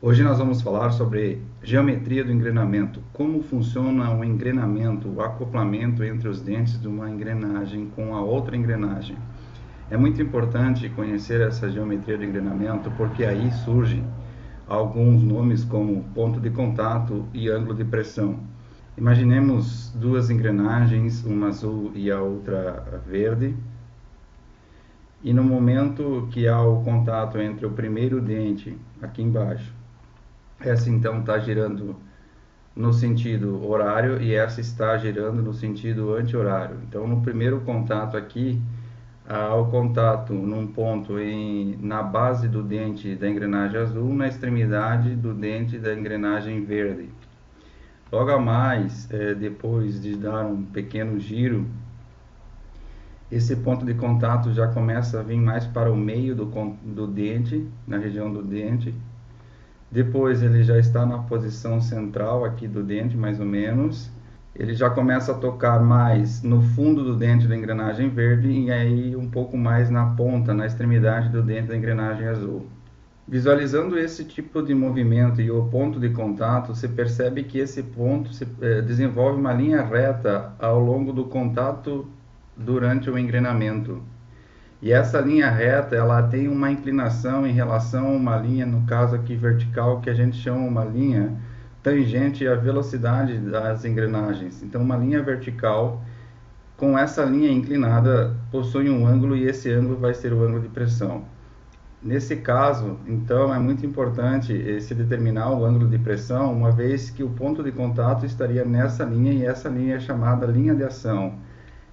Hoje nós vamos falar sobre geometria do engrenamento, como funciona o engrenamento, o acoplamento entre os dentes de uma engrenagem com a outra engrenagem. É muito importante conhecer essa geometria do engrenamento porque aí surgem alguns nomes como ponto de contato e ângulo de pressão. Imaginemos duas engrenagens, uma azul e a outra verde, e no momento que há o contato entre o primeiro dente, aqui embaixo, essa então está girando no sentido horário e essa está girando no sentido anti-horário. Então, no primeiro contato aqui, há o contato num ponto na base do dente da engrenagem azul, na extremidade do dente da engrenagem verde. Logo a mais, depois de dar um pequeno giro, esse ponto de contato já começa a vir mais para o meio do dente, na região do dente. Depois ele já está na posição central aqui do dente, mais ou menos. Ele já começa a tocar mais no fundo do dente da engrenagem verde e aí um pouco mais na ponta, na extremidade do dente da engrenagem azul. Visualizando esse tipo de movimento e o ponto de contato, você percebe que esse ponto desenvolve uma linha reta ao longo do contato durante o engrenamento. E essa linha reta, ela tem uma inclinação em relação a uma linha, no caso aqui vertical, que a gente chama uma linha tangente à velocidade das engrenagens. Então, uma linha vertical com essa linha inclinada possui um ângulo e esse ângulo vai ser o ângulo de pressão. Nesse caso, então, é muito importante se determinar o ângulo de pressão, uma vez que o ponto de contato estaria nessa linha e essa linha é chamada linha de ação.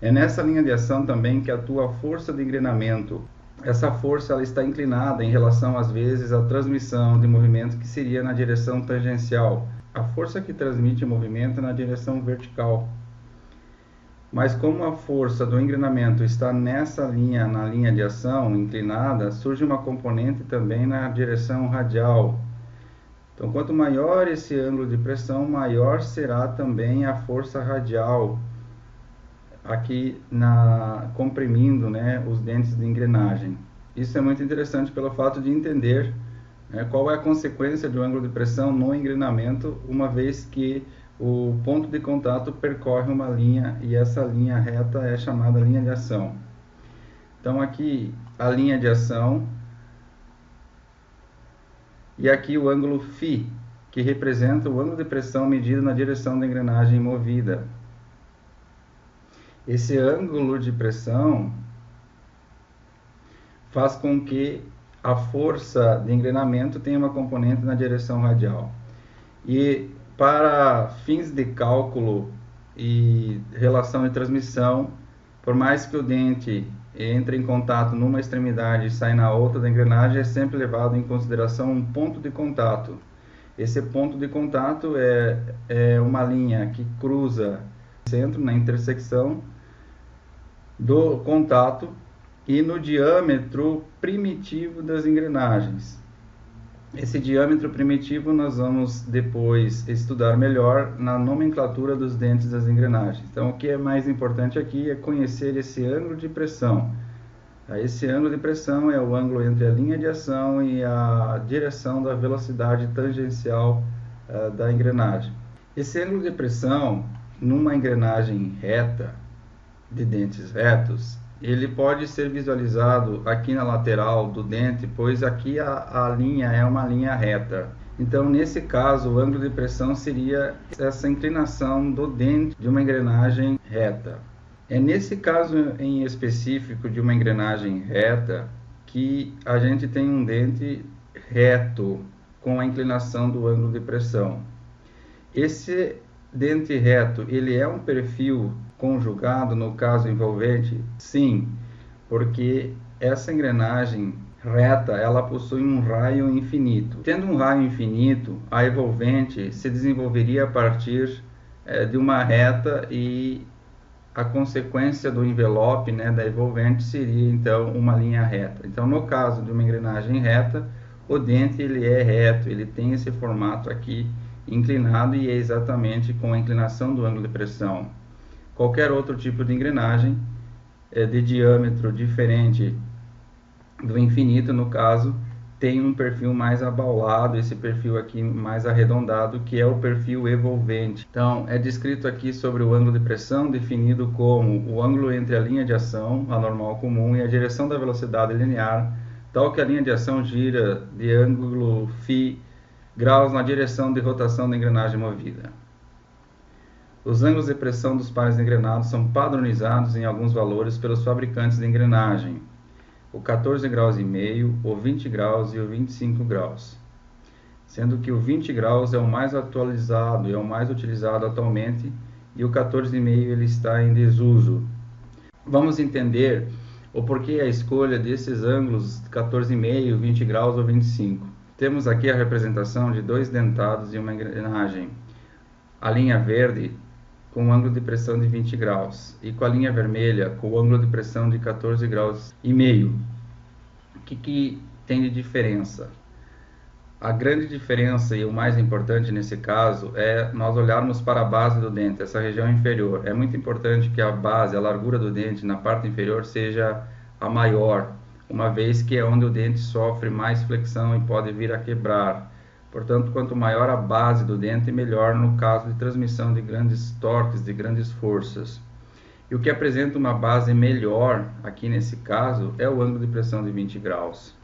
É nessa linha de ação também que atua a força de engrenamento. Essa força ela está inclinada em relação, às vezes, à transmissão de movimento que seria na direção tangencial. A força que transmite o movimento é na direção vertical. Mas como a força do engrenamento está nessa linha, na linha de ação inclinada, surge uma componente também na direção radial. Então, quanto maior esse ângulo de pressão, maior será também a força radial, aqui comprimindo, né, os dentes de engrenagem. Isso é muito interessante pelo fato de entender qual é a consequência do ângulo de pressão no engrenamento, uma vez que o ponto de contato percorre uma linha e essa linha reta é chamada linha de ação. Então aqui a linha de ação e aqui o ângulo φ, que representa o ângulo de pressão medido na direção da engrenagem movida. Esse ângulo de pressão faz com que a força de engrenamento tenha uma componente na direção radial. E para fins de cálculo e relação de transmissão, por mais que o dente entre em contato numa extremidade e saia na outra da engrenagem, é sempre levado em consideração um ponto de contato. Esse ponto de contato é uma linha que cruza o centro, na intersecção do contato e no diâmetro primitivo das engrenagens. Esse diâmetro primitivo nós vamos depois estudar melhor na nomenclatura dos dentes das engrenagens. Então, o que é mais importante aqui é conhecer esse ângulo de pressão. Esse ângulo de pressão é o ângulo entre a linha de ação e a direção da velocidade tangencial da engrenagem. Esse ângulo de pressão, numa engrenagem reta, de dentes retos, ele pode ser visualizado aqui na lateral do dente, pois aqui a linha é uma linha reta. Então, nesse caso, o ângulo de pressão seria essa inclinação do dente de uma engrenagem reta. É nesse caso em específico de uma engrenagem reta que a gente tem um dente reto com a inclinação do ângulo de pressão. Esse dente reto, ele é um perfil conjugado no caso envolvente? Sim, porque essa engrenagem reta, ela possui um raio infinito. Tendo um raio infinito, a envolvente se desenvolveria a partir de uma reta e a consequência do envelope, né, da envolvente seria então uma linha reta. Então, no caso de uma engrenagem reta, o dente ele é reto, ele tem esse formato aqui inclinado e é exatamente com a inclinação do ângulo de pressão. Qualquer outro tipo de engrenagem de diâmetro diferente do infinito, no caso, tem um perfil mais abaulado, esse perfil aqui mais arredondado, que é o perfil evolvente. Então, é descrito aqui sobre o ângulo de pressão, definido como o ângulo entre a linha de ação, a normal comum, e a direção da velocidade linear, tal que a linha de ação gira de ângulo φ graus na direção de rotação da engrenagem movida. Os ângulos de pressão dos pares engrenados são padronizados em alguns valores pelos fabricantes de engrenagem, o 14 graus e meio, o 20 graus e o 25 graus, sendo que o 20 graus é o mais atualizado e é o mais utilizado atualmente, e o 14,5 ele está em desuso. Vamos entender o porquê a escolha desses ângulos 14,5, 20 graus ou 25. Temos aqui a representação de dois dentados e uma engrenagem. A linha verde com um ângulo de pressão de 20 graus e com a linha vermelha com o ângulo de pressão de 14 graus e meio. O que tem de diferença? A grande diferença e o mais importante nesse caso é nós olharmos para a base do dente, essa região inferior. É muito importante que a base, a largura do dente na parte inferior seja a maior, uma vez que é onde o dente sofre mais flexão e pode vir a quebrar. Portanto, quanto maior a base do dente, melhor no caso de transmissão de grandes torques, de grandes forças. E o que apresenta uma base melhor, aqui nesse caso, é o ângulo de pressão de 20 graus.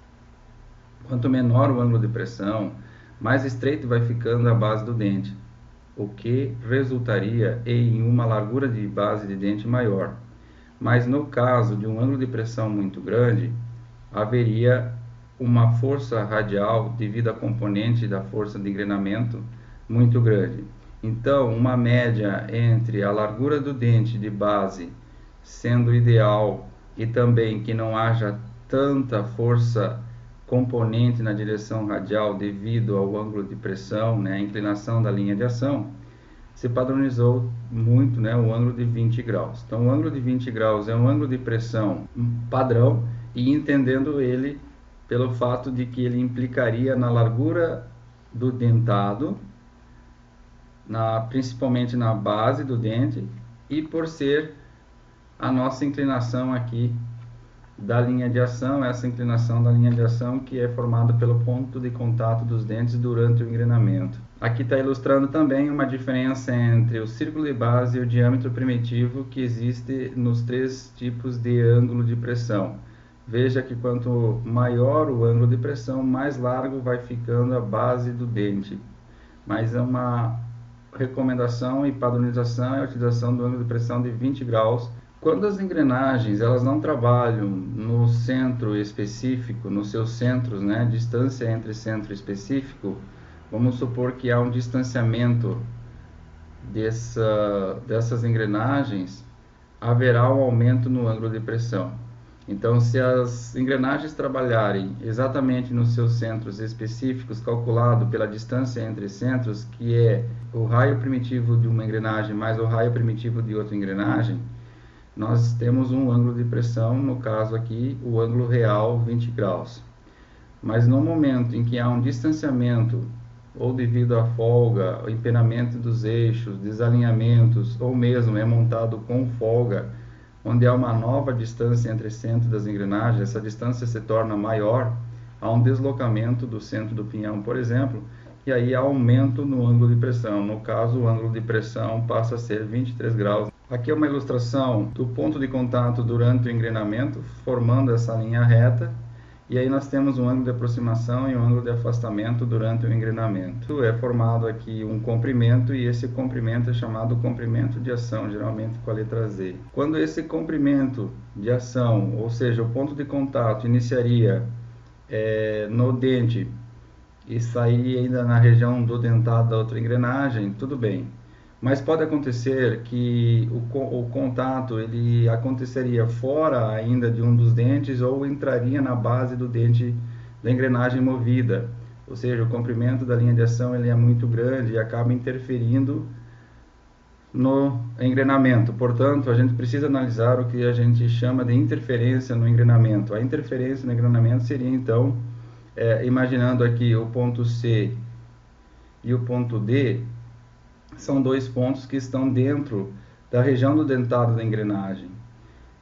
Quanto menor o ângulo de pressão, mais estreito vai ficando a base do dente, o que resultaria em uma largura de base de dente maior. Mas no caso de um ângulo de pressão muito grande, haveria uma força radial devido à componente da força de engrenamento muito grande. Então, uma média entre a largura do dente de base sendo ideal e também que não haja tanta força componente na direção radial devido ao ângulo de pressão, a inclinação da linha de ação, se padronizou muito o ângulo de 20 graus. Então, o ângulo de 20 graus é um ângulo de pressão padrão, e entendendo ele pelo fato de que ele implicaria na largura do dentado, principalmente na base do dente, e por ser a nossa inclinação aqui da linha de ação, essa inclinação da linha de ação que é formada pelo ponto de contato dos dentes durante o engrenamento. Aqui está ilustrando também uma diferença entre o círculo de base e o diâmetro primitivo que existe nos três tipos de ângulo de pressão. Veja que quanto maior o ângulo de pressão, mais largo vai ficando a base do dente. Mas é uma recomendação e padronização é a utilização do ângulo de pressão de 20 graus. Quando as engrenagens elas não trabalham no centro específico, nos seus centros, distância entre centro específico, vamos supor que há um distanciamento dessas engrenagens, haverá um aumento no ângulo de pressão. Então, se as engrenagens trabalharem exatamente nos seus centros específicos, calculado pela distância entre centros, que é o raio primitivo de uma engrenagem mais o raio primitivo de outra engrenagem, nós temos um ângulo de pressão, no caso aqui, o ângulo real 20 graus. Mas no momento em que há um distanciamento, ou devido à folga, o empenamento dos eixos, desalinhamentos, ou mesmo é montado com folga, onde há uma nova distância entre centro das engrenagens, essa distância se torna maior, há um deslocamento do centro do pinhão, por exemplo, e aí há aumento no ângulo de pressão. No caso, o ângulo de pressão passa a ser 23 graus. Aqui é uma ilustração do ponto de contato durante o engrenamento, formando essa linha reta, e aí nós temos um ângulo de aproximação e um ângulo de afastamento durante o engrenamento. É formado aqui um comprimento, e esse comprimento é chamado comprimento de ação, geralmente com a letra Z. Quando esse comprimento de ação, ou seja, o ponto de contato, iniciaria no dente e sairia ainda na região do dentado da outra engrenagem, tudo bem. Mas pode acontecer que o contato ele aconteceria fora ainda de um dos dentes ou entraria na base do dente da engrenagem movida. Ou seja, o comprimento da linha de ação ele é muito grande e acaba interferindo no engrenamento. Portanto, a gente precisa analisar o que a gente chama de interferência no engrenamento. A interferência no engrenamento seria, então, imaginando aqui o ponto C e o ponto D, são dois pontos que estão dentro da região do dentado da engrenagem.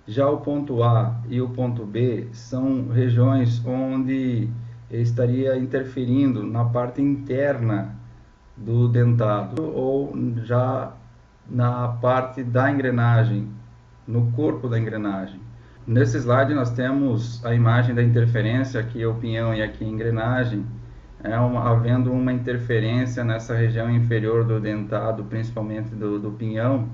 Já o ponto A e o ponto B são regiões onde estaria interferindo na parte interna do dentado ou já na parte da engrenagem, no corpo da engrenagem. Nesse slide nós temos a imagem da interferência, aqui é o pinhão e aqui a engrenagem, havendo uma interferência nessa região inferior do dentado, principalmente do pinhão,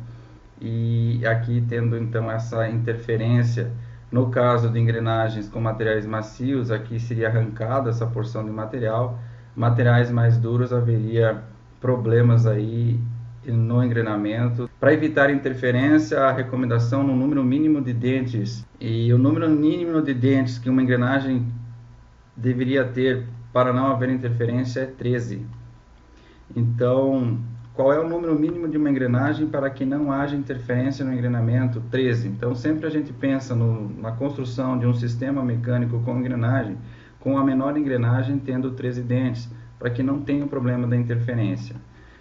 e aqui tendo então essa interferência. No caso de engrenagens com materiais macios, aqui seria arrancada essa porção de material. Materiais mais duros, haveria problemas aí no engrenamento. Para evitar interferência, a recomendação no número mínimo de dentes, e o número mínimo de dentes que uma engrenagem deveria ter para não haver interferência é 13. Então, qual é o número mínimo de uma engrenagem para que não haja interferência no engrenamento? 13. Então, sempre a gente pensa na construção de um sistema mecânico com engrenagem, com a menor engrenagem tendo 13 dentes, para que não tenha o problema da interferência.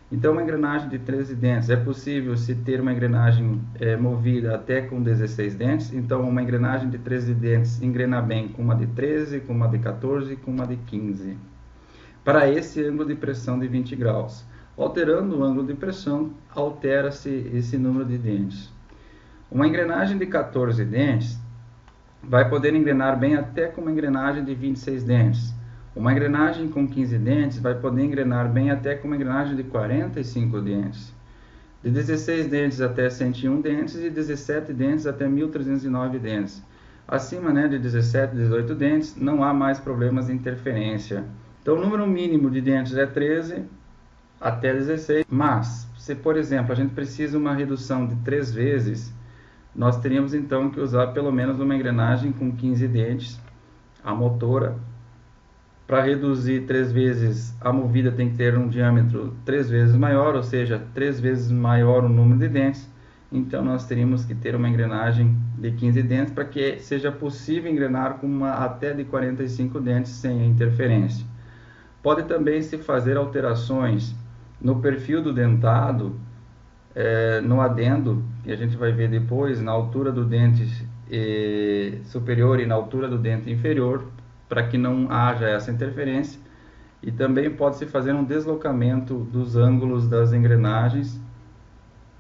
Então, uma engrenagem de 13 dentes, é possível se ter uma engrenagem movida até com 16 dentes. Então, uma engrenagem de 13 dentes engrena bem com uma de 13, com uma de 14 e com uma de 15. Para esse ângulo de pressão de 20 graus. Alterando o ângulo de pressão, altera-se esse número de dentes. Uma engrenagem de 14 dentes vai poder engrenar bem até com uma engrenagem de 26 dentes. Uma engrenagem com 15 dentes vai poder engrenar bem até com uma engrenagem de 45 dentes. De 16 dentes até 101 dentes e 17 dentes até 1309 dentes. Acima de 17, 18 dentes, não há mais problemas de interferência. Então, o número mínimo de dentes é 13 até 16. Mas, se por exemplo a gente precisa uma redução de 3 vezes, nós teríamos então que usar pelo menos uma engrenagem com 15 dentes, a motora. Para reduzir 3 vezes, a movida tem que ter um diâmetro 3 vezes maior, ou seja, 3 vezes maior o número de dentes. Então, nós teríamos que ter uma engrenagem de 15 dentes para que seja possível engrenar com uma até de 45 dentes sem interferência. Pode também se fazer alterações no perfil do dentado, no adendo, que a gente vai ver depois, na altura do dente superior e na altura do dente inferior, para que não haja essa interferência. E também pode-se fazer um deslocamento dos ângulos das engrenagens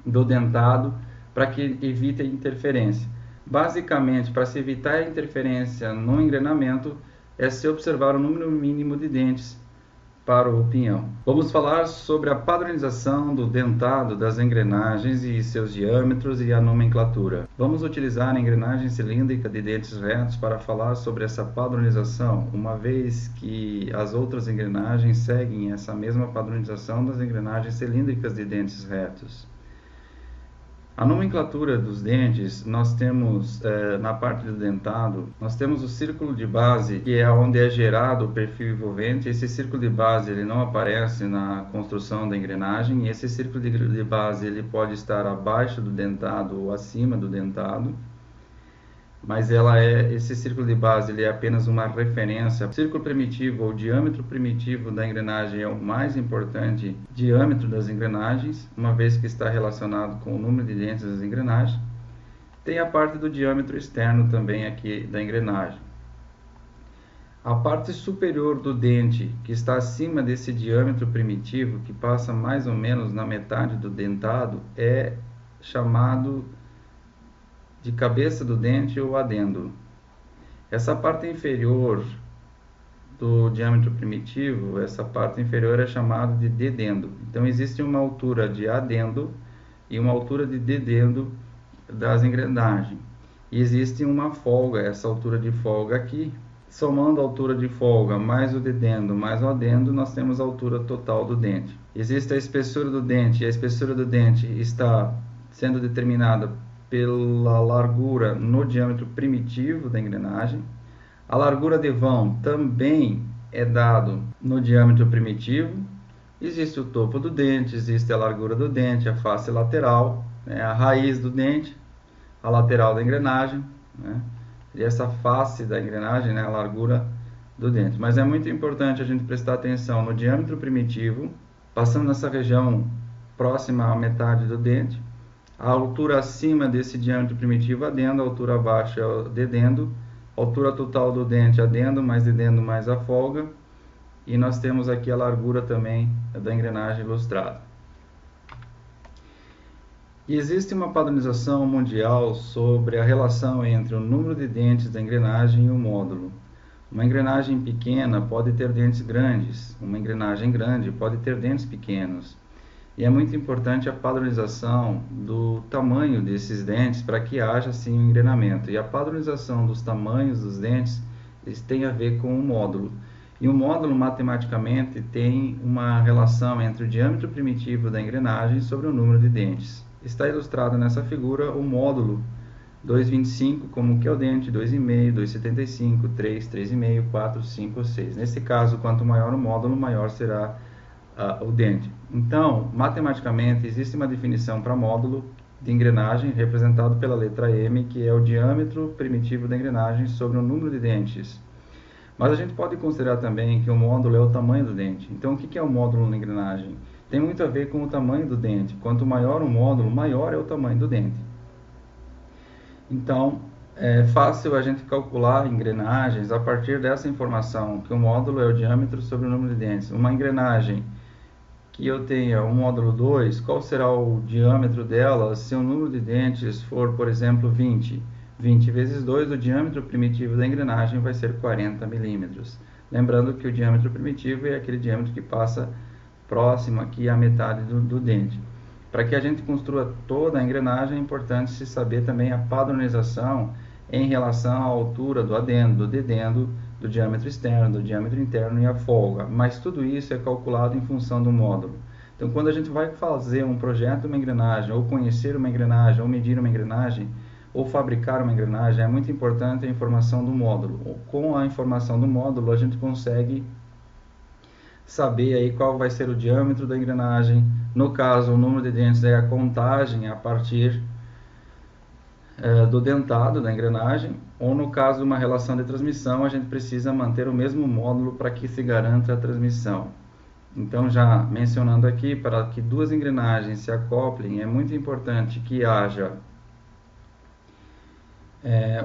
do dentado para que evite a interferência. Basicamente, para se evitar a interferência no engrenamento, é se observar o número mínimo de dentes para o pinhão. Vamos falar sobre a padronização do dentado das engrenagens e seus diâmetros e a nomenclatura. Vamos utilizar a engrenagem cilíndrica de dentes retos para falar sobre essa padronização, uma vez que as outras engrenagens seguem essa mesma padronização das engrenagens cilíndricas de dentes retos. A nomenclatura dos dentes, nós temos na parte do dentado, nós temos o círculo de base, que é onde é gerado o perfil envolvente. Esse círculo de base ele não aparece na construção da engrenagem, e esse círculo de base ele pode estar abaixo do dentado ou acima do dentado, mas esse círculo de base ele é apenas uma referência. O círculo primitivo ou diâmetro primitivo da engrenagem é o mais importante diâmetro das engrenagens, uma vez que está relacionado com o número de dentes das engrenagens. Tem a parte do diâmetro externo também aqui da engrenagem. A parte superior do dente, que está acima desse diâmetro primitivo, que passa mais ou menos na metade do dentado, é chamado de cabeça do dente ou adendo. Essa parte inferior do diâmetro primitivo, essa parte inferior é chamada de dedendo. Então, existe uma altura de adendo e uma altura de dedendo das engrenagens. E existe uma folga, essa altura de folga aqui. Somando a altura de folga mais o dedendo mais o adendo, nós temos a altura total do dente. Existe a espessura do dente, e a espessura do dente está sendo determinada pela largura no diâmetro primitivo da engrenagem. A largura de vão também é dado no diâmetro primitivo. Existe o topo do dente, existe a largura do dente, a face lateral, a raiz do dente, a lateral da engrenagem, e essa face da engrenagem, a largura do dente. Mas é muito importante a gente prestar atenção no diâmetro primitivo, passando nessa região próxima à metade do dente. A altura acima desse diâmetro primitivo adendo, a altura abaixo é o dedendo, altura total do dente adendo mais dedendo mais a folga, e nós temos aqui a largura também da engrenagem ilustrada. E existe uma padronização mundial sobre a relação entre o número de dentes da engrenagem e o módulo. Uma engrenagem pequena pode ter dentes grandes, uma engrenagem grande pode ter dentes pequenos. E é muito importante a padronização do tamanho desses dentes para que haja assim um engrenamento. E a padronização dos tamanhos dos dentes tem a ver com o módulo. E o módulo, matematicamente, tem uma relação entre o diâmetro primitivo da engrenagem sobre o número de dentes. Está ilustrado nessa figura o módulo 2,25, como que é o dente, 2,5, 2,75, 3, 3,5, 4, 5, 6. Nesse caso, quanto maior o módulo, maior será o dente. Então, matematicamente, existe uma definição para módulo de engrenagem, representado pela letra M, que é o diâmetro primitivo da engrenagem sobre o número de dentes. Mas a gente pode considerar também que o módulo é o tamanho do dente. Então, o que é o módulo na engrenagem? Tem muito a ver com o tamanho do dente. Quanto maior o módulo, maior é o tamanho do dente. Então, é fácil a gente calcular engrenagens a partir dessa informação, que o módulo é o diâmetro sobre o número de dentes. Uma engrenagem que eu tenha um módulo 2, qual será o diâmetro dela se o número de dentes for, por exemplo, 20? 20 vezes 2, o diâmetro primitivo da engrenagem vai ser 40 milímetros. Lembrando que o diâmetro primitivo é aquele diâmetro que passa próximo aqui à metade do dente. Para que a gente construa toda a engrenagem, é importante se saber também a padronização em relação à altura do adendo, do dedendo, do diâmetro externo, do diâmetro interno e a folga. Mas tudo isso é calculado em função do módulo. Então, quando a gente vai fazer um projeto de uma engrenagem, ou conhecer uma engrenagem, ou medir uma engrenagem, ou fabricar uma engrenagem, é muito importante a informação do módulo. Com a informação do módulo, a gente consegue saber aí qual vai ser o diâmetro da engrenagem. No caso, o número de dentes é a contagem a partir do dentado da engrenagem, ou no caso de uma relação de transmissão, a gente precisa manter o mesmo módulo para que se garanta a transmissão. Então, já mencionando aqui, para que duas engrenagens se acoplem, é muito importante que haja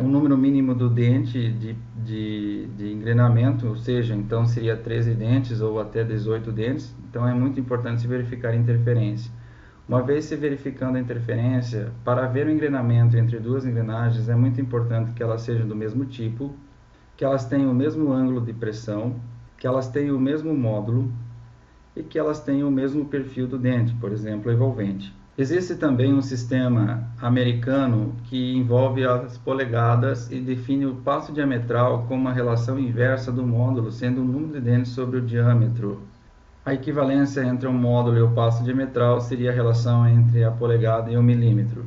um número mínimo do dente de engrenamento, ou seja, então seria 13 dentes ou até 18 dentes. Então é muito importante se verificar a interferência. Uma vez se verificando a interferência, para ver o engrenamento entre duas engrenagens, é muito importante que elas sejam do mesmo tipo, que elas tenham o mesmo ângulo de pressão, que elas tenham o mesmo módulo e que elas tenham o mesmo perfil do dente, por exemplo, envolvente. Existe também um sistema americano que envolve as polegadas e define o passo diametral como uma relação inversa do módulo, sendo o número de dentes sobre o diâmetro. A equivalência entre o módulo e o passo diametral seria a relação entre a polegada e o milímetro.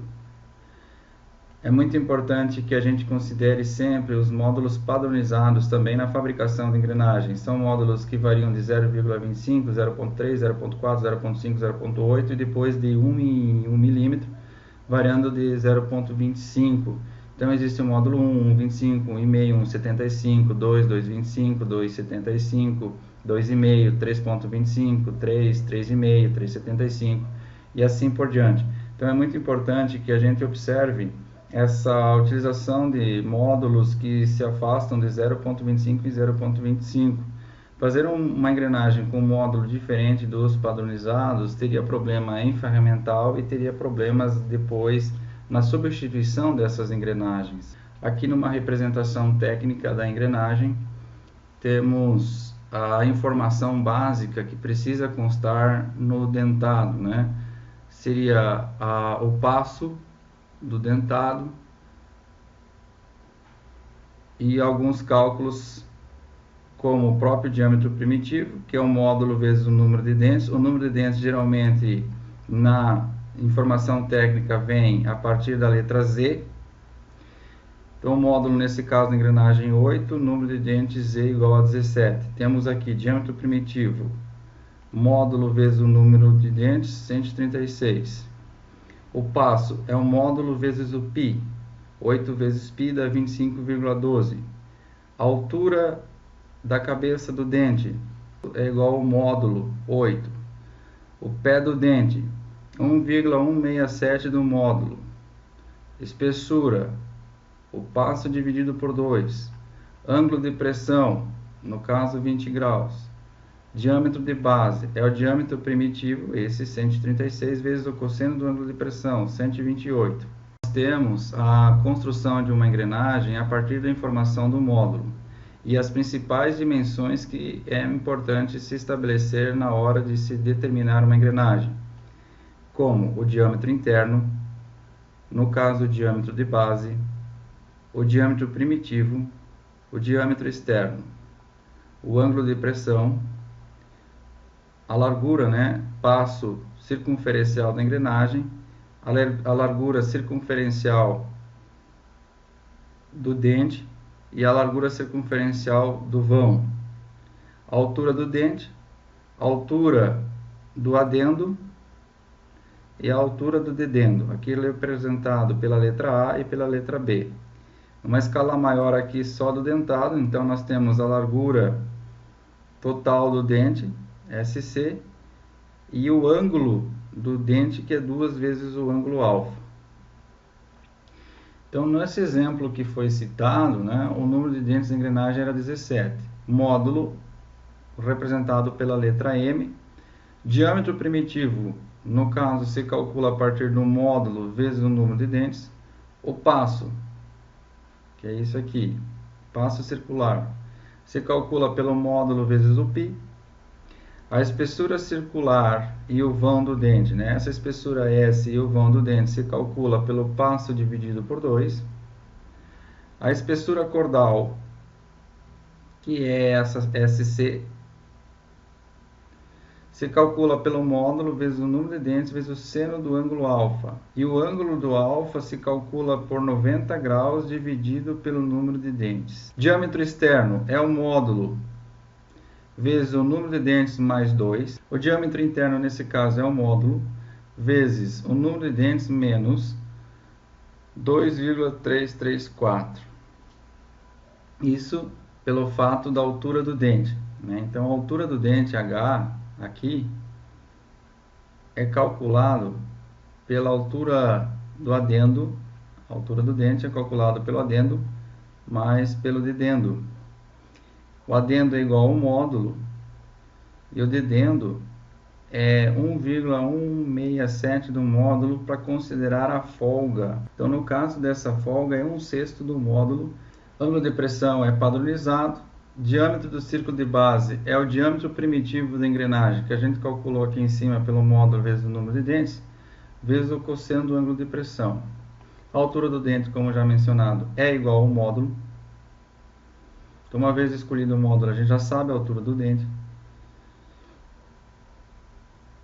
É muito importante que a gente considere sempre os módulos padronizados também na fabricação de engrenagens. São módulos que variam de 0,25, 0,3, 0,4, 0,5, 0,8 e depois de 1 em 1 milímetro, variando de 0,25. Então existe o módulo 1, 1,25, 1,5, 1,75, 2, 2,25, 2,75, 2,5, 3,25, 3, 3,5, 3,75 e assim por diante. Então é muito importante que a gente observe essa utilização de módulos que se afastam de 0,25 e 0,25. Fazer uma engrenagem com um módulo diferente dos padronizados teria problema em ferramental e teria problemas depois na substituição dessas engrenagens. Aqui numa representação técnica da engrenagem, temos a informação básica que precisa constar no dentado, né? Seria o passo do dentado e alguns cálculos como o próprio diâmetro primitivo, que é o módulo vezes o número de dentes. O número de dentes geralmente na informação técnica vem a partir da letra Z. Então o módulo nesse caso da engrenagem 8, número de dentes Z igual a 17. Temos aqui diâmetro primitivo, módulo vezes o número de dentes, 136. O passo é o módulo vezes o π. 8 vezes π dá 25,12. A altura da cabeça do dente é igual ao módulo 8. O pé do dente, 1,167 do módulo. Espessura, o passo dividido por 2, ângulo de pressão, no caso 20 graus, diâmetro de base é o diâmetro primitivo, esse 136, vezes o cosseno do ângulo de pressão, 128. Nós temos a construção de uma engrenagem a partir da informação do módulo e as principais dimensões que é importante se estabelecer na hora de se determinar uma engrenagem, como o diâmetro interno, no caso o diâmetro de base, o diâmetro primitivo, o diâmetro externo, o ângulo de pressão, a largura, passo circunferencial da engrenagem, a largura circunferencial do dente e a largura circunferencial do vão, a altura do dente, a altura do adendo e a altura do dedendo, aqui representado pela letra A e pela letra B. Uma escala maior aqui só do dentado, então nós temos a largura total do dente, SC, e o ângulo do dente, que é 2 vezes o ângulo alfa. Então, nesse exemplo que foi citado, o número de dentes da engrenagem era 17. Módulo, representado pela letra M. Diâmetro primitivo, no caso, se calcula a partir do módulo vezes o número de dentes. O passo, que é isso aqui, passo circular, se calcula pelo módulo vezes o π. A espessura circular e o vão do dente, essa espessura S e o vão do dente se calcula pelo passo dividido por 2. A espessura cordal, que é essa SC, se calcula pelo módulo vezes o número de dentes vezes o seno do ângulo alfa. E o ângulo do alfa se calcula por 90 graus dividido pelo número de dentes. Diâmetro externo é o módulo vezes o número de dentes mais 2. O diâmetro interno, nesse caso, é o módulo, vezes o número de dentes menos 2,334. Isso pelo fato da altura do dente. Então, a altura do dente H, aqui, é calculado pela altura do adendo. A altura do dente é calculada pelo adendo mais pelo dedendo. O adendo é igual ao módulo e o dedendo é 1,167 do módulo para considerar a folga. Então, no caso dessa folga, é 1/6 do módulo. Ângulo de pressão é padronizado. Diâmetro do círculo de base é o diâmetro primitivo da engrenagem, que a gente calculou aqui em cima pelo módulo vezes o número de dentes, vezes o cosseno do ângulo de pressão. A altura do dente, como já mencionado, é igual ao módulo. Então, uma vez escolhido o módulo, a gente já sabe a altura do dente.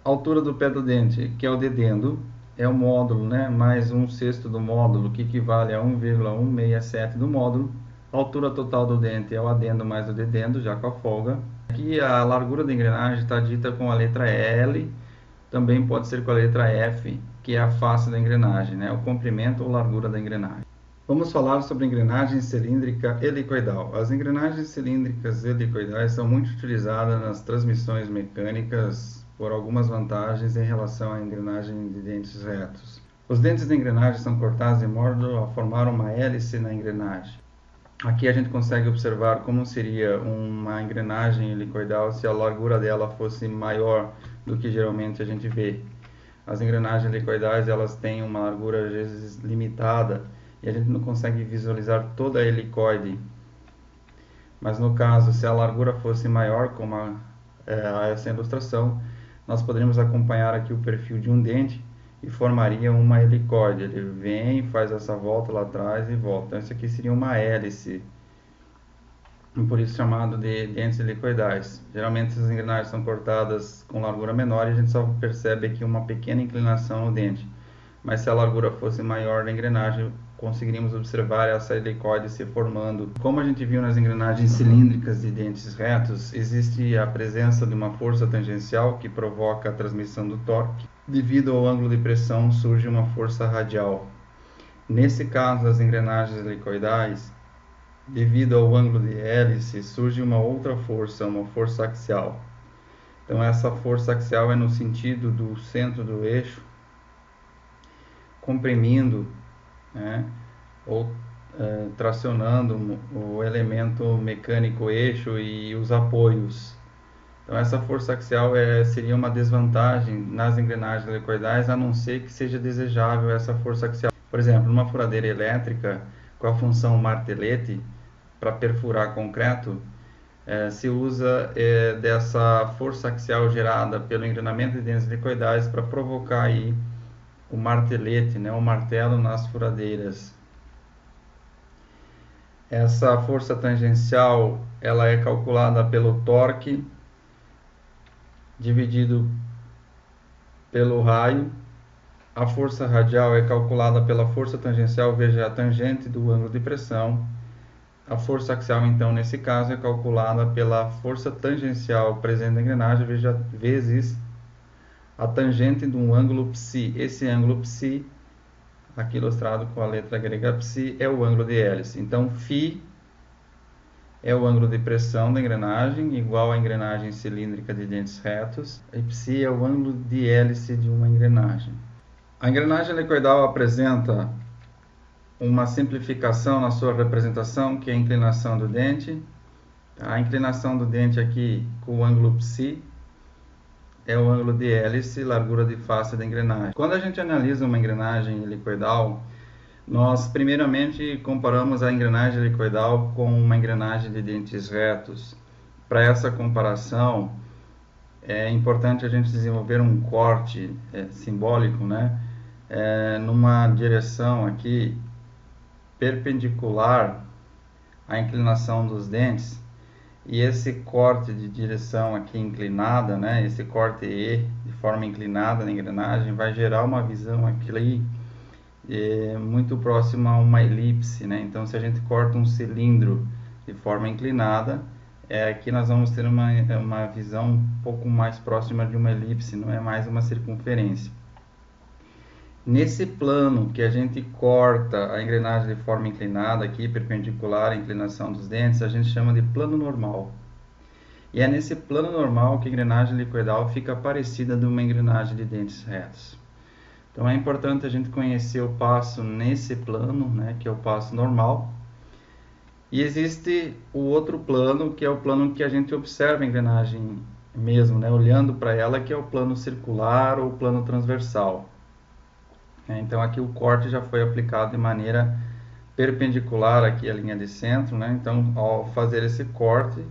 A altura do pé do dente, que é o dedendo, é o módulo, mais 1/6 do módulo, que equivale a 1,167 do módulo. A altura total do dente é o adendo mais o dedendo, já com a folga. Aqui a largura da engrenagem está dita com a letra L, também pode ser com a letra F, que é a face da engrenagem, o comprimento ou largura da engrenagem. Vamos falar sobre engrenagem cilíndrica helicoidal. As engrenagens cilíndricas helicoidais são muito utilizadas nas transmissões mecânicas por algumas vantagens em relação à engrenagem de dentes retos. Os dentes da engrenagem são cortados de modo a formar uma hélice na engrenagem. Aqui a gente consegue observar como seria uma engrenagem helicoidal se a largura dela fosse maior do que geralmente a gente vê. As engrenagens helicoidais, elas têm uma largura às vezes limitada e a gente não consegue visualizar toda a helicoide. Mas no caso, se a largura fosse maior, como essa ilustração, nós poderíamos acompanhar aqui o perfil de um dente e formaria uma helicoide. Ele vem, faz essa volta lá atrás e volta. Então, isso aqui seria uma hélice, por isso chamado de dentes helicoidais. Geralmente essas engrenagens são cortadas com largura menor e a gente só percebe aqui uma pequena inclinação no dente. Mas se a largura fosse maior da engrenagem, conseguiríamos observar essa helicoide se formando. Como a gente viu nas engrenagens cilíndricas de dentes retos, existe a presença de uma força tangencial que provoca a transmissão do torque. Devido ao ângulo de pressão, surge uma força radial. Nesse caso das engrenagens helicoidais, devido ao ângulo de hélice, surge uma outra força, uma força axial. Então, essa força axial é no sentido do centro do eixo, comprimindo, ou tracionando o elemento mecânico eixo e os apoios. Então essa força axial seria uma desvantagem nas engrenagens helicoidais, a não ser que seja desejável essa força axial. Por exemplo, numa furadeira elétrica com a função martelete para perfurar concreto, se usa dessa força axial gerada pelo engrenamento de dentes helicoidais para provocar aí o martelete, né, o martelo nas furadeiras. Essa força tangencial ela é calculada pelo torque dividido pelo raio. A força radial é calculada pela força tangencial, veja, a tangente do ângulo de pressão. A força axial, então, nesse caso, é calculada pela força tangencial presente na engrenagem, veja, vezes a tangente de um ângulo psi. Esse ângulo psi, aqui ilustrado com a letra grega psi, é o ângulo de hélice. Então, φ é o ângulo de pressão da engrenagem, igual à engrenagem cilíndrica de dentes retos, e psi é o ângulo de hélice de uma engrenagem. A engrenagem helicoidal apresenta uma simplificação na sua representação, que é a inclinação do dente. A inclinação do dente aqui com o ângulo psi é o ângulo de hélice, largura de face da engrenagem. Quando a gente analisa uma engrenagem helicoidal, nós primeiramente comparamos a engrenagem helicoidal com uma engrenagem de dentes retos. Para essa comparação, é importante a gente desenvolver um corte simbólico, né? Numa direção aqui perpendicular à inclinação dos dentes, e esse corte de direção aqui inclinada, né? Esse corte E de forma inclinada na engrenagem vai gerar uma visão aqui muito próxima a uma elipse, né? Então, se a gente corta um cilindro de forma inclinada, aqui nós vamos ter uma visão um pouco mais próxima de uma elipse, não é mais uma circunferência. Nesse plano que a gente corta a engrenagem de forma inclinada, aqui perpendicular à inclinação dos dentes, a gente chama de plano normal. E é nesse plano normal que a engrenagem helicoidal fica parecida de uma engrenagem de dentes retos. Então é importante a gente conhecer o passo nesse plano, né, que é o passo normal. E existe o outro plano, que é o plano que a gente observa a engrenagem mesmo, né, olhando para ela, que é o plano circular ou plano transversal. Então aqui o corte já foi aplicado de maneira perpendicular aqui à linha de centro, né? Então ao fazer esse corte,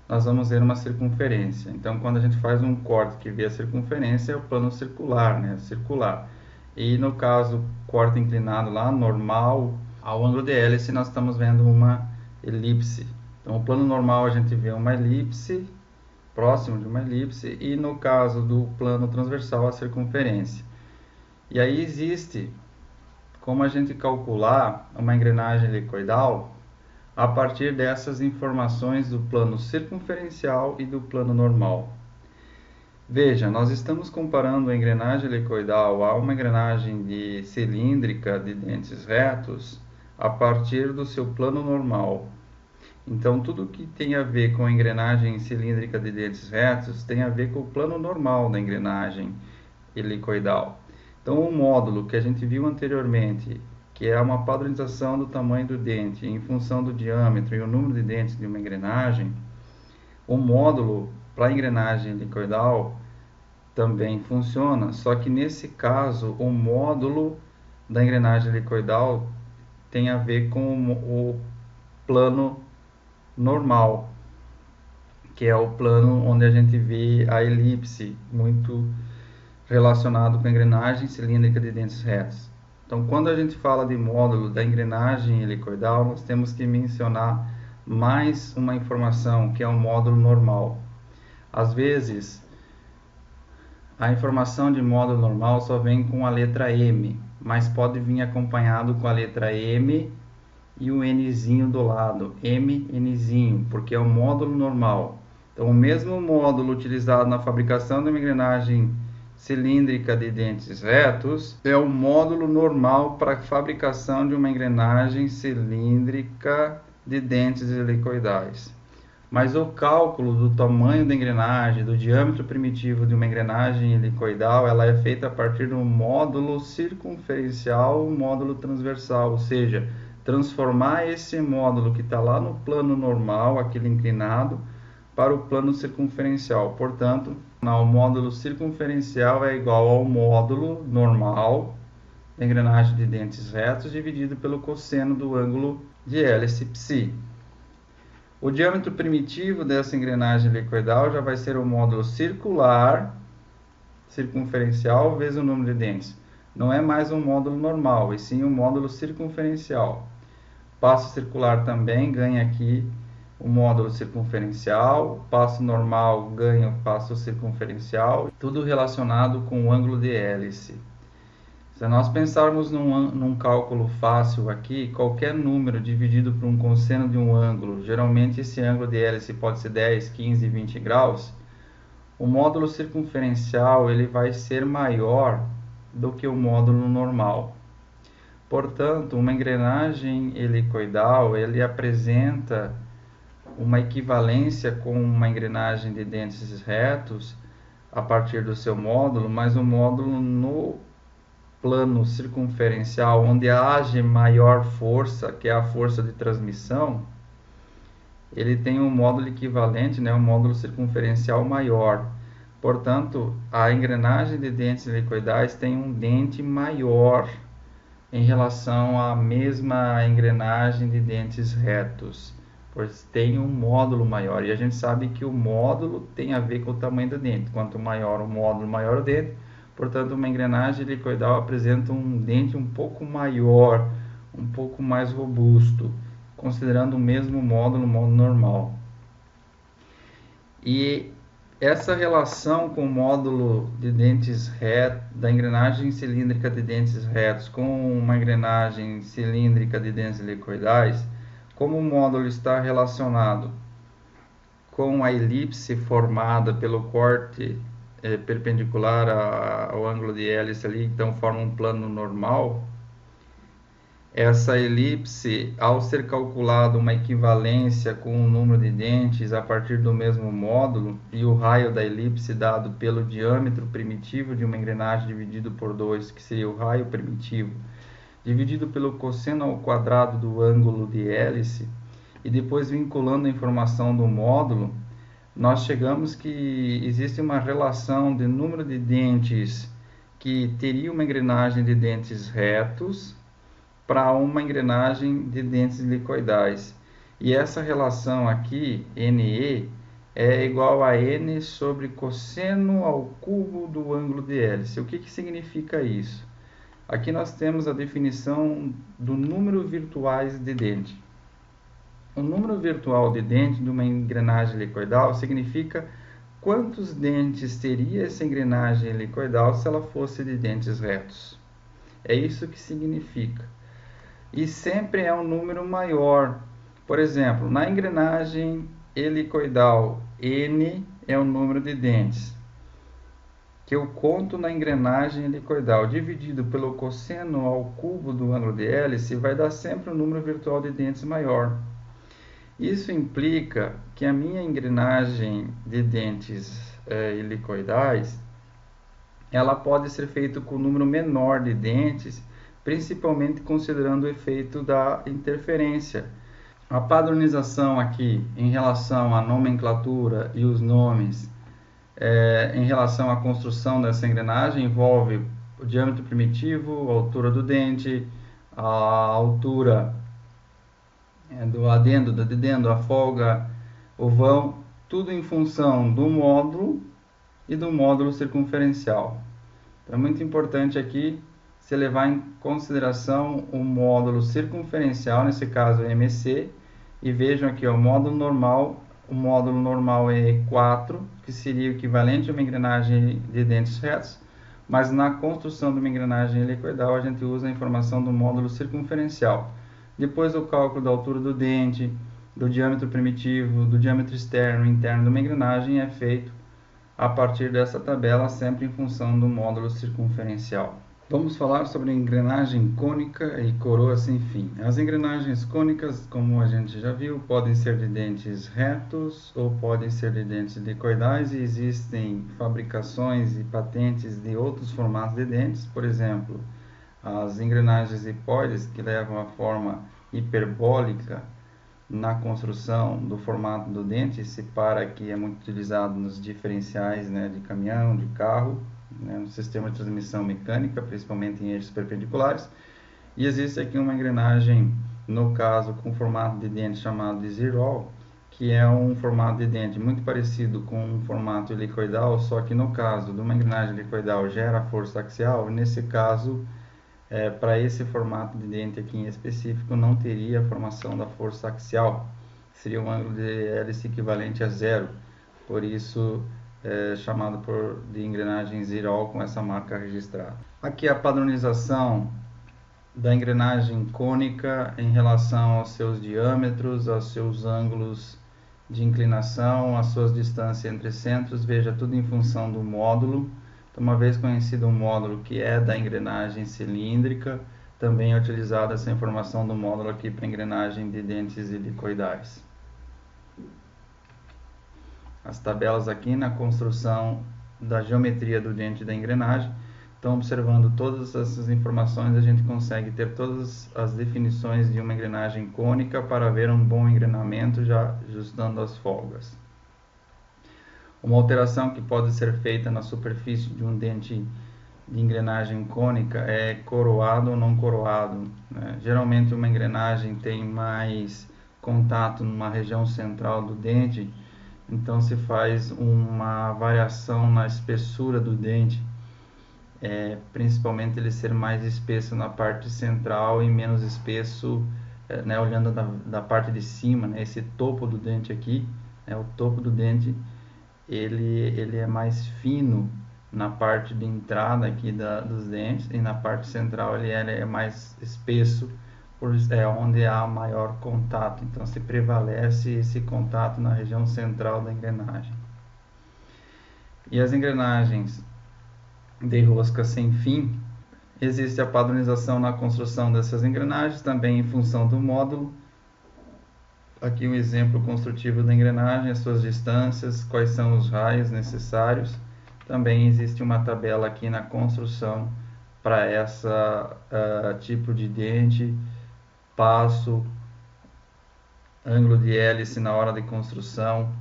nós vamos ver uma circunferência. Então quando a gente faz um corte que vê a circunferência, é o plano circular, né? Circular. E no caso, corte inclinado lá, normal, ao ângulo de hélice, nós estamos vendo uma elipse. Então, o plano normal a gente vê uma elipse, próximo de uma elipse, e no caso do plano transversal, a circunferência. E aí existe como a gente calcular uma engrenagem helicoidal a partir dessas informações do plano circunferencial e do plano normal. Veja, nós estamos comparando a engrenagem helicoidal a uma engrenagem cilíndrica de dentes retos a partir do seu plano normal. Então, tudo que tem a ver com a engrenagem cilíndrica de dentes retos tem a ver com o plano normal da engrenagem helicoidal. Então, o módulo que a gente viu anteriormente, que é uma padronização do tamanho do dente em função do diâmetro e o número de dentes de uma engrenagem, o módulo para a engrenagem helicoidal também funciona, só que nesse caso o módulo da engrenagem helicoidal tem a ver com o plano normal, que é o plano onde a gente vê a elipse, muito relacionado com a engrenagem cilíndrica de dentes retos. Então, quando a gente fala de módulo da engrenagem helicoidal, nós temos que mencionar mais uma informação, que é o módulo normal. Às vezes, a informação de módulo normal só vem com a letra M, mas pode vir acompanhado com a letra M e o Nzinho do lado, Nzinho, porque é o módulo normal. Então, o mesmo módulo utilizado na fabricação de uma engrenagem cilíndrica de dentes retos é o módulo normal para a fabricação de uma engrenagem cilíndrica de dentes helicoidais. Mas o cálculo do tamanho da engrenagem, do diâmetro primitivo de uma engrenagem helicoidal, ela é feita a partir do módulo circunferencial ou módulo transversal, ou seja, transformar esse módulo que está lá no plano normal, aquele inclinado, para o plano circunferencial. Portanto, o módulo circunferencial é igual ao módulo normal da engrenagem de dentes retos dividido pelo cosseno do ângulo de hélice psi. O diâmetro primitivo dessa engrenagem helicoidal já vai ser o módulo circular circunferencial vezes o número de dentes. Não é mais um módulo normal, e sim um módulo circunferencial. Passo circular também ganha aqui o módulo circunferencial, passo normal ganha o passo circunferencial, tudo relacionado com o ângulo de hélice. Se nós pensarmos num cálculo fácil aqui, qualquer número dividido por um cosseno de um ângulo, geralmente esse ângulo de hélice pode ser 10, 15, 20 graus, o módulo circunferencial ele vai ser maior do que o módulo normal. Portanto, uma engrenagem helicoidal ele apresenta uma equivalência com uma engrenagem de dentes retos a partir do seu módulo, mas o módulo no plano circunferencial, onde age maior força, que é a força de transmissão, ele tem um módulo equivalente, um módulo circunferencial maior. Portanto, a engrenagem de dentes helicoidais tem um dente maior em relação à mesma engrenagem de dentes retos, pois tem um módulo maior. E a gente sabe que o módulo tem a ver com o tamanho do dente. Quanto maior o módulo, maior o dente. Portanto, uma engrenagem helicoidal apresenta um dente um pouco maior, um pouco mais robusto, considerando o mesmo módulo normal. E essa relação com o módulo de dentes retos, da engrenagem cilíndrica de dentes retos com uma engrenagem cilíndrica de dentes helicoidais, como o módulo está relacionado com a elipse formada pelo corte perpendicular ao ângulo de hélice ali, então forma um plano normal. Essa elipse, ao ser calculada uma equivalência com o número de dentes a partir do mesmo módulo e o raio da elipse dado pelo diâmetro primitivo de uma engrenagem dividido por 2, que seria o raio primitivo, dividido pelo cosseno ao quadrado do ângulo de hélice, e depois vinculando a informação do módulo, nós chegamos que existe uma relação de número de dentes que teria uma engrenagem de dentes retos para uma engrenagem de dentes helicoidais. E essa relação aqui, NE, é igual a N sobre cosseno ao cubo do ângulo de hélice. O que significa isso? Aqui nós temos a definição do número virtuais de dente. O número virtual de dente de uma engrenagem helicoidal significa quantos dentes teria essa engrenagem helicoidal se ela fosse de dentes retos. É isso que significa. E sempre é um número maior. Por exemplo, na engrenagem helicoidal, N é o número de dentes que eu conto na engrenagem helicoidal, dividido pelo cosseno ao cubo do ângulo de hélice, vai dar sempre um número virtual de dentes maior. Isso implica que a minha engrenagem de dentes helicoidais, ela pode ser feita com um número menor de dentes, principalmente considerando o efeito da interferência. A padronização aqui em relação à nomenclatura e os nomes em relação à construção dessa engrenagem envolve o diâmetro primitivo, a altura do dente, a altura do adendo, do dedendo, a folga, o vão, tudo em função do módulo e do módulo circunferencial. Então, é muito importante aqui se levar em consideração o módulo circunferencial, nesse caso MC, e vejam aqui o módulo normal é 4, que seria o equivalente a uma engrenagem de dentes retos, mas na construção de uma engrenagem helicoidal a gente usa a informação do módulo circunferencial. Depois o cálculo da altura do dente, do diâmetro primitivo, do diâmetro externo e interno de uma engrenagem é feito a partir dessa tabela, sempre em função do módulo circunferencial. Vamos falar sobre a engrenagem cônica e coroa sem fim. As engrenagens cônicas, como a gente já viu, podem ser de dentes retos ou podem ser de dentes helicoidais, e existem fabricações e patentes de outros formatos de dentes, por exemplo, as engrenagens hipóides, que levam a forma hiperbólica na construção do formato do dente. Esse par aqui é muito utilizado nos diferenciais, né, de caminhão, de carro, né, no sistema de transmissão mecânica, principalmente em eixos perpendiculares. E existe aqui uma engrenagem, no caso, com formato de dente chamado de zero, que é um formato de dente muito parecido com um formato helicoidal, só que no caso de uma engrenagem helicoidal gera força axial, e nesse caso, para esse formato de dente aqui em específico, não teria a formação da força axial, seria um ângulo de hélice equivalente a zero, por isso chamado de engrenagem zero com essa marca registrada. Aqui a padronização da engrenagem cônica em relação aos seus diâmetros, aos seus ângulos de inclinação, as suas distâncias entre centros, veja tudo em função do módulo. Então, uma vez conhecido o módulo que é da engrenagem cilíndrica, também é utilizada essa informação do módulo aqui para engrenagem de dentes helicoidais. As tabelas aqui na construção da geometria do dente da engrenagem. Então, observando todas essas informações, a gente consegue ter todas as definições de uma engrenagem cônica para ver um bom engrenamento, já ajustando as folgas. Uma alteração que pode ser feita na superfície de um dente de engrenagem cônica é coroado ou não coroado, né? Geralmente uma engrenagem tem mais contato numa região central do dente, então se faz uma variação na espessura do dente, principalmente ele ser mais espesso na parte central e menos espesso, né, olhando da parte de cima, né, esse topo do dente aqui, o topo do dente ele é mais fino na parte de entrada aqui dos dentes, e na parte central ele é mais espesso, onde há maior contato, então se prevalece esse contato na região central da engrenagem. E as engrenagens de rosca sem fim, existe a padronização na construção dessas engrenagens, também em função do módulo. Aqui um exemplo construtivo da engrenagem, as suas distâncias, quais são os raios necessários. Também existe uma tabela aqui na construção para essa tipo de dente, passo, ângulo de hélice na hora de construção,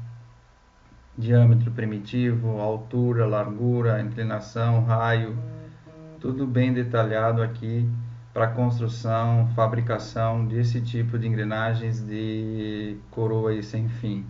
diâmetro primitivo, altura, largura, inclinação, raio, tudo bem detalhado aqui para construção, fabricação desse tipo de engrenagens de coroa e sem fim.